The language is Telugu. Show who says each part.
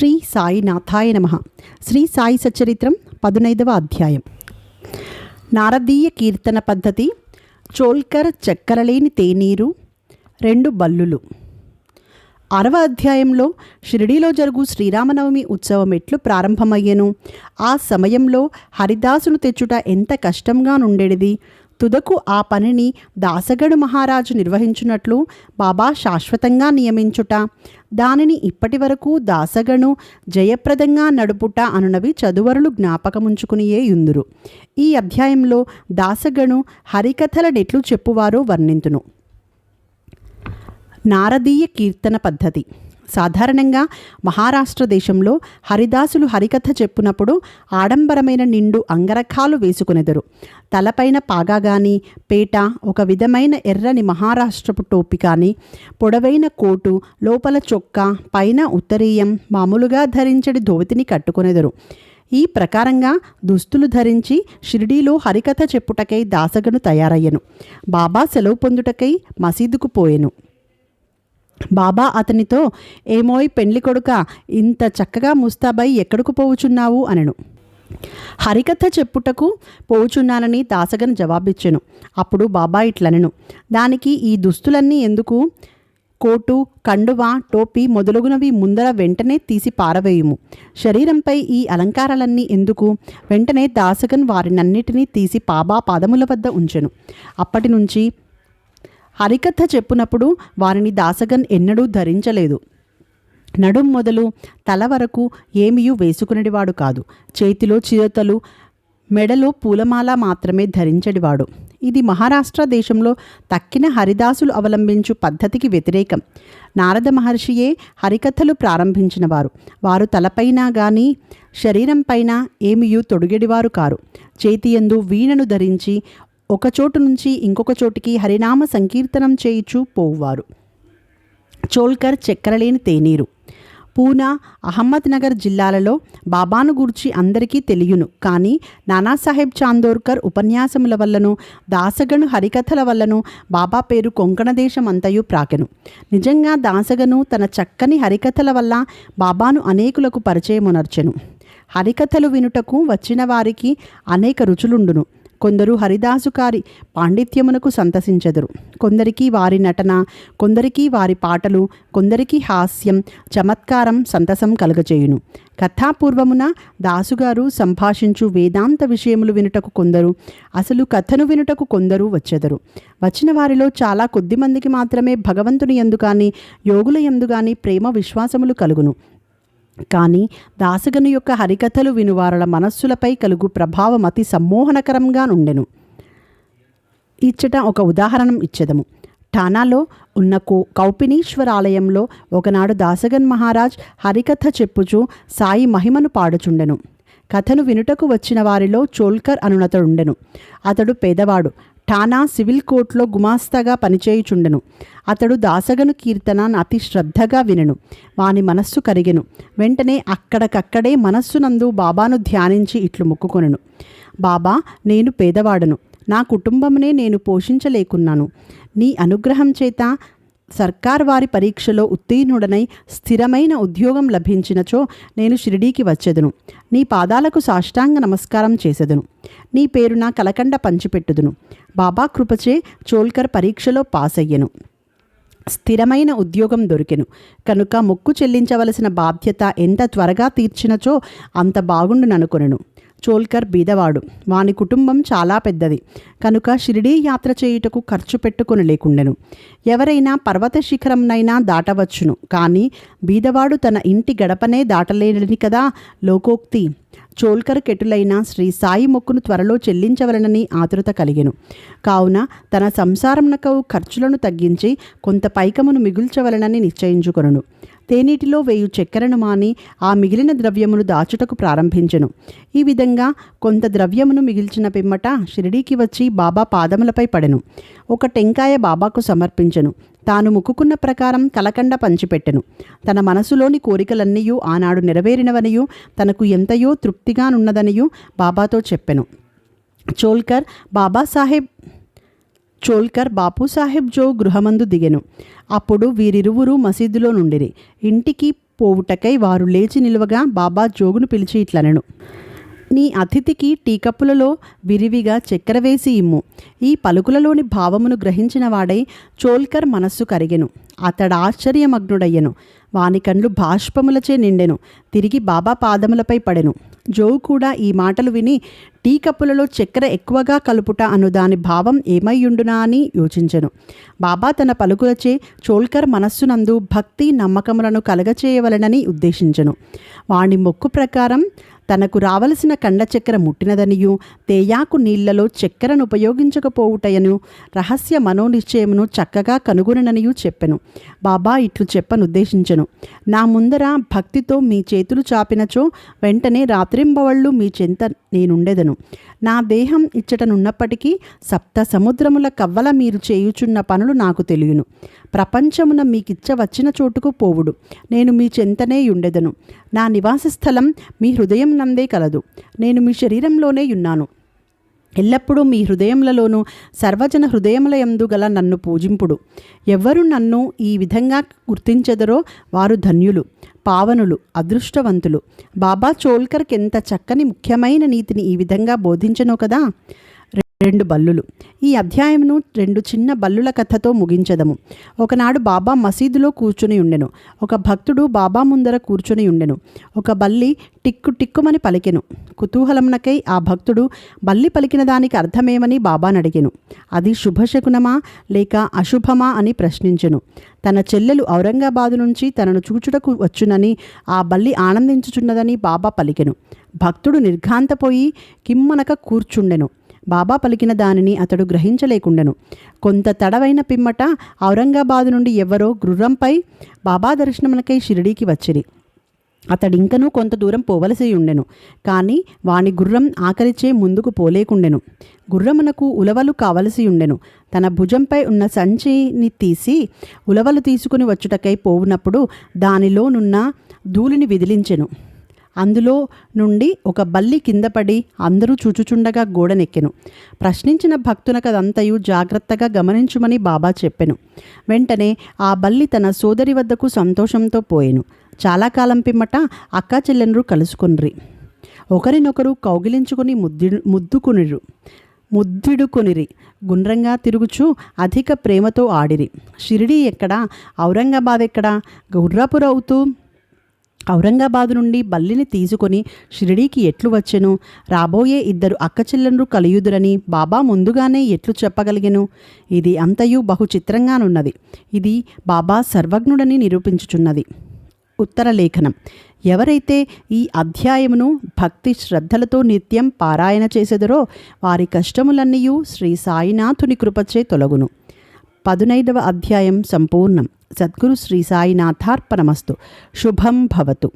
Speaker 1: శ్రీ సాయినాథాయ నమః. శ్రీ సాయి సచ్చరిత్రం 15వ అధ్యాయం. నారదీయ కీర్తన పద్ధతి. చోల్కర్ చక్కరలేని తేనీరు, 2 బల్లులు. 6వ అధ్యాయంలో షిరిడీలో జరుగు శ్రీరామనవమి ఉత్సవం ఎట్లు ప్రారంభమయ్యెను, ఆ సమయంలో హరిదాసును తెచ్చుట ఎంత కష్టంగా నుండెడిది, తుదకు ఆ పనిని దాసగడు మహారాజు నిర్వహించున్నట్లు బాబా శాశ్వతంగా నియమించుట, దానిని ఇప్పటి వరకు దాసగను జయప్రదంగా నడుపుట అనునవి చదువరులు జ్ఞాపకముంచుకునియే యుందురు. ఈ అధ్యాయంలో దాసగను హరికథలనెట్లు చెప్పువారో వర్ణింతును. నారదీయ కీర్తన పద్ధతి. సాధారణంగా మహారాష్ట్ర దేశంలో హరిదాసులు హరికథ చెప్పునప్పుడు ఆడంబరమైన నిండు అంగరఖాలు వేసుకునెదరు. తలపైన పాగా గాని, పేట, ఒక విధమైన ఎర్రని మహారాష్ట్రపు టోపి కానీ, పొడవైన కోటు, లోపల చొక్కా, పైన ఉత్తరీయం, మామూలుగా ధరించడి ధోతిని కట్టుకొనెదరు. ఈ ప్రకారంగా దుస్తులు ధరించి షిరిడీలో హరికథ చెప్పుటకై దాసగను తయారయ్యను. బాబా సెలవు పొందుటకై మసీదుకు పోయెను. బాబా అతనితో, ఏమోయ్ పెండ్లి కొడుక, ఇంత చక్కగా ముస్తాబై ఎక్కడకు పోవుచున్నావు అనెను. హరికథ చెప్పుటకు పోవుచున్నానని దాసగన్ జవాబిచ్చెను. అప్పుడు బాబా ఇట్లనెను, దానికి ఈ దుస్తులన్నీ ఎందుకు? కోటు, కండువా, టోపీ మొదలగునవి ముందర వెంటనే తీసి పారవేయుము. శరీరంపై ఈ అలంకారాలన్నీ ఎందుకు? వెంటనే దాసగన్ వారినన్నిటినీ తీసి బాబా పాదముల వద్ద ఉంచెను. అప్పటి నుంచి హరికథ చెప్పునప్పుడు వారిని దాసగన్ ఎన్నడూ ధరించలేదు. నడుం మొదలు తల వరకు ఏమియూ వేసుకునేవాడు కాదు. చేతిలో చిరతలు, మెడలో పూలమాల మాత్రమే ధరించడివాడు. ఇది మహారాష్ట్ర దేశంలో తక్కిన హరిదాసులు అవలంబించు పద్ధతికి వ్యతిరేకం. నారద మహర్షియే హరికథలు ప్రారంభించినవారు. వారు తలపైన గాని శరీరంపైన ఏమియూ తొడిగెడివారు కారు. చేతియందు వీణను ధరించి ఒక చోటు నుంచి ఇంకొక చోటికి హరినామ సంకీర్తనం చేయుచూ పోవువారు. చోల్కర్ చక్కెరలేని తేనీరు. పూనా, అహ్మద్నగర్ జిల్లాలలో బాబాను గూర్చి అందరికీ తెలియను. కానీ నానాసాహెబ్ చాందోర్కర్ ఉపన్యాసముల వల్లను, దాసగను హరికథల వల్లను బాబా పేరు కొంకణ దేశం అంతయు ప్రాకెను. నిజంగా దాసగను తన చక్కని హరికథల వల్ల బాబాను అనేకులకు పరిచయమునర్చెను. హరికథలు వినుటకు వచ్చిన వారికి అనేక రుచులుండును. కొందరు హరిదాసుకారి పాండిత్యమునకు సంతసించెదరు. కొందరికి వారి నటన, కొందరికి వారి పాటలు, కొందరికి హాస్యం, చమత్కారం సంతసం కలుగజేయును. కథాపూర్వమున దాసుగారు సంభాషించు వేదాంత విషయములు వినుటకు కొందరు, అసలు కథను వినుటకు కొందరు వచ్చెదరు. వచ్చిన వారిలో చాలా కొద్ది మందికి మాత్రమే భగవంతుని యందు కానీ యోగుల యందు కానీ ప్రేమ విశ్వాసములు కలుగును. కానీ దాసగను యొక్క హరికథలు వినువారల మనస్సులపై కలుగు ప్రభావం అతి సమ్మోహనకరంగా నుండెను. ఇచ్చట ఒక ఉదాహరణం ఇచ్చెదము. ఠానాలో ఉన్న కౌపినీశ్వరాలయంలో ఒకనాడు దాసగన్ మహారాజ్ హరికథ చెప్పుచూ సాయి మహిమను పాడుచుండెను. కథను వినుటకు వచ్చిన వారిలో చోల్కర్ అనునతడుండెను. అతడు పేదవాడు. ఠానా సివిల్ కోర్టులో గుమాస్తాగా పనిచేయుచుండెను. అతడు దాసగను కీర్తన అతి శ్రద్ధగా వినెను. వాని మనస్సు కరిగెను. వెంటనే అక్కడకక్కడే మనస్సునందు బాబాను ధ్యానించి ఇట్లు మొక్కుకొనెను. బాబా, నేను పేదవాడను. నా కుటుంబమునే నేను పోషించలేకున్నాను. నీ అనుగ్రహం చేత సర్కార్ వారి పరీక్షలో ఉత్తీర్ణుడనై స్థిరమైన ఉద్యోగం లభించినచో నేను షిరిడీకి వచ్చెదను. నీ పాదాలకు సాష్టాంగ నమస్కారం చేసెదను. నీ పేరున కలకండ పంచిపెట్టుదును. బాబా కృపచే చోల్కర్ పరీక్షలో పాస్ అయ్యెను. స్థిరమైన ఉద్యోగం దొరికెను. కనుక మొక్కు చెల్లించవలసిన బాధ్యత ఎంత త్వరగా తీర్చినచో అంత బాగుండుననుకొనెను. చోల్కర్ బీదవాడు. వాని కుటుంబం చాలా పెద్దది. కనుక షిరిడీ యాత్ర చేయుటకు ఖర్చు పెట్టుకుని లేకుండెను. ఎవరైనా పర్వత శిఖరంనైనా దాటవచ్చును. కానీ బీదవాడు తన ఇంటి గడపనే దాటలేని కదా లోకోక్తి. చోల్కర్ కెటులైన శ్రీ సాయి మొక్కును త్వరలో చెల్లించవలనని ఆతురత కలిగెను. కావున తన సంసారమునకు ఖర్చులను తగ్గించి కొంత పైకమును మిగుల్చవలనని నిశ్చయించుకొనెను. తేనీటిలో వేయు చక్కెరను మాని ఆ మిగిలిన ద్రవ్యమును దాచుటకు ప్రారంభించెను. ఈ విధంగా కొంత ద్రవ్యమును మిగిల్చిన పిమ్మట షిరిడీకి వచ్చి బాబా పాదములపై పడెను. ఒక టెంకాయ బాబాకు సమర్పించెను. తాను మొక్కుకున్న ప్రకారం కలకండ పంచిపెట్టెను. తన మనసులోని కోరికలన్నీయూ ఆనాడు నెరవేరినవనియూ తనకు ఎంతయో తృప్తిగానున్నదనియూ బాబాతో చెప్పెను. చోల్కర్ బాపూసాహెబ్ జో గృహమందు దిగెను. అప్పుడు వీరిరువురు మసీదులో నుండిరి. ఇంటికి పోవుటకై వారు లేచి నిలువగా బాబా జోగును పిలిచి ఇట్లనెను, నీ అతిథికి టీ కప్పులలో విరివిగా చక్కెర వేసి ఇమ్ము. ఈ పలుకులలోని భావమును గ్రహించిన వాడై చోల్కర్ మనస్సు కరిగెను. అతడు ఆశ్చర్యమగ్నుడయ్యెను. వాని కండ్లు బాష్పములచే నిండెను. తిరిగి బాబా పాదములపై పడెను. జోగు కూడా ఈ మాటలు విని టీ కప్పులలో చక్కెర ఎక్కువగా కలుపుట అను దాని భావం ఏమైయుండునా అని యోచించెను. బాబా తన పలుకులచే చోల్కర్ మనస్సునందు భక్తి నమ్మకములను కలగచేయవలనని ఉద్దేశించెను. వాని మొక్కు ప్రకారం తనకు రావలసిన కండ చక్కెర ముట్టినదనియు తేయాకు నీళ్లలో చక్కెరను ఉపయోగించకపోవుటయను రహస్య మనోనిశ్చయమును చక్కగా కనుగొనననియు చెప్పెను. బాబా ఇట్లు చెప్పనుద్దేశించెను, నా ముందర భక్తితో మీ చేతులు చాపినచో వెంటనే రాత్రింబవళ్ళు మీ చెంత నేనుండెదను. నా దేహం ఇచ్చటనున్నప్పటికీ సప్త సముద్రముల కవ్వల మీరు చేయుచున్న పనులు నాకు తెలియను. ప్రపంచమున మీకిచ్చ వచ్చిన చోటుకు పోవుడు. నేను మీ చెంతనే ఉండెదను. నా నివాస స్థలం మీ హృదయం నందే కలదు. నేను మీ శరీరంలోనే ఉన్నాను. ఎల్లప్పుడూ మీ హృదయములలోనూ సర్వజన హృదయముల యందు గల నన్ను పూజింపుడు. ఎవ్వరు నన్ను ఈ విధంగా గుర్తించెదరో వారు ధన్యులు, పావనులు, అదృష్టవంతులు. బాబా చోల్కర్కి ఎంత చక్కని ముఖ్యమైన నీతిని ఈ విధంగా బోధించను కదా. 2 బల్లులు. ఈ అధ్యాయమును 2 చిన్న బల్లుల కథతో ముగించదము. ఒకనాడు బాబా మసీదులో కూర్చుని ఉండెను. ఒక భక్తుడు బాబా ముందర కూర్చుని ఉండెను. ఒక బల్లి టిక్కు టిక్కుమని పలికెను. కుతూహలమునకై ఆ భక్తుడు బల్లి పలికిన దానికి అర్థమేమని బాబాను అడిగెను. అది శుభశకునమా లేక అశుభమా అని ప్రశ్నించెను. తన చెల్లెలు ఔరంగాబాదు నుంచి తనను చూచుటకు వచ్చునని ఆ బల్లి ఆనందించుచున్నదని బాబా పలికెను. భక్తుడు నిర్ఘాంతపోయి కిమ్మనక కూర్చుండెను. బాబా పలికిన దానిని అతడు గ్రహించలేకుండెను. కొంత తడవైన పిమ్మట ఔరంగాబాదు నుండి ఎవరో గుర్రంపై బాబా దర్శనమునకై షిరిడీకి వచ్చిరి. అతడింకనూ కొంత దూరం పోవలసి ఉండెను. కానీ వాని గుర్రం ఆకలిచే ముందుకు పోలేకుండెను. గుర్రమునకు ఉలవలు కావలసి ఉండెను. తన భుజంపై ఉన్న సంచిని తీసి ఉలవలు తీసుకుని వచ్చుటకై పోవునప్పుడు దానిలోనున్న ధూళిని విదిలించెను. అందులో నుండి ఒక బల్లి కిందపడి అందరూ చూచుచుండగా గోడనెక్కెను. ప్రశ్నించిన భక్తునకదంతయు జాగ్రత్తగా గమనించుమని బాబా చెప్పెను. వెంటనే ఆ బల్లి తన సోదరి వద్దకు సంతోషంతో పోయెను. చాలా కాలం పిమ్మట అక్కా చెల్లెండ్రు కలుసుకొనిరి. ఒకరినొకరు కౌగిలించుకుని ముద్దిడుకొనిరి. గుండ్రంగా తిరుగుచూ అధిక ప్రేమతో ఆడిరి. షిరిడీ ఎక్కడా, ఔరంగాబాద్ ఎక్కడా, గుర్రపురవుతూ ఔరంగాబాదు నుండి బల్లిని తీసుకొని షిరిడీకి ఎట్లు వచ్చెను? రాబోయే 2 అక్కచెల్లెండ్రు కలియుదురని బాబా ముందుగానే ఎట్లు చెప్పగలిగెను? ఇది అంతయు బహు చిత్రంగానున్నది. ఇది బాబా సర్వజ్ఞుడని నిరూపించుచున్నది. ఉత్తరలేఖనం. ఎవరైతే ఈ అధ్యాయమును భక్తి శ్రద్ధలతో నిత్యం పారాయణ చేసెదరో వారి కష్టములన్నీయూ శ్రీ సాయినాథుని కృపచే తొలగును. 15వ అధ్యాయం సంపూర్ణం. సద్గురు శ్రీ సాయినాథార్పణమస్తు. శుభం భవతు.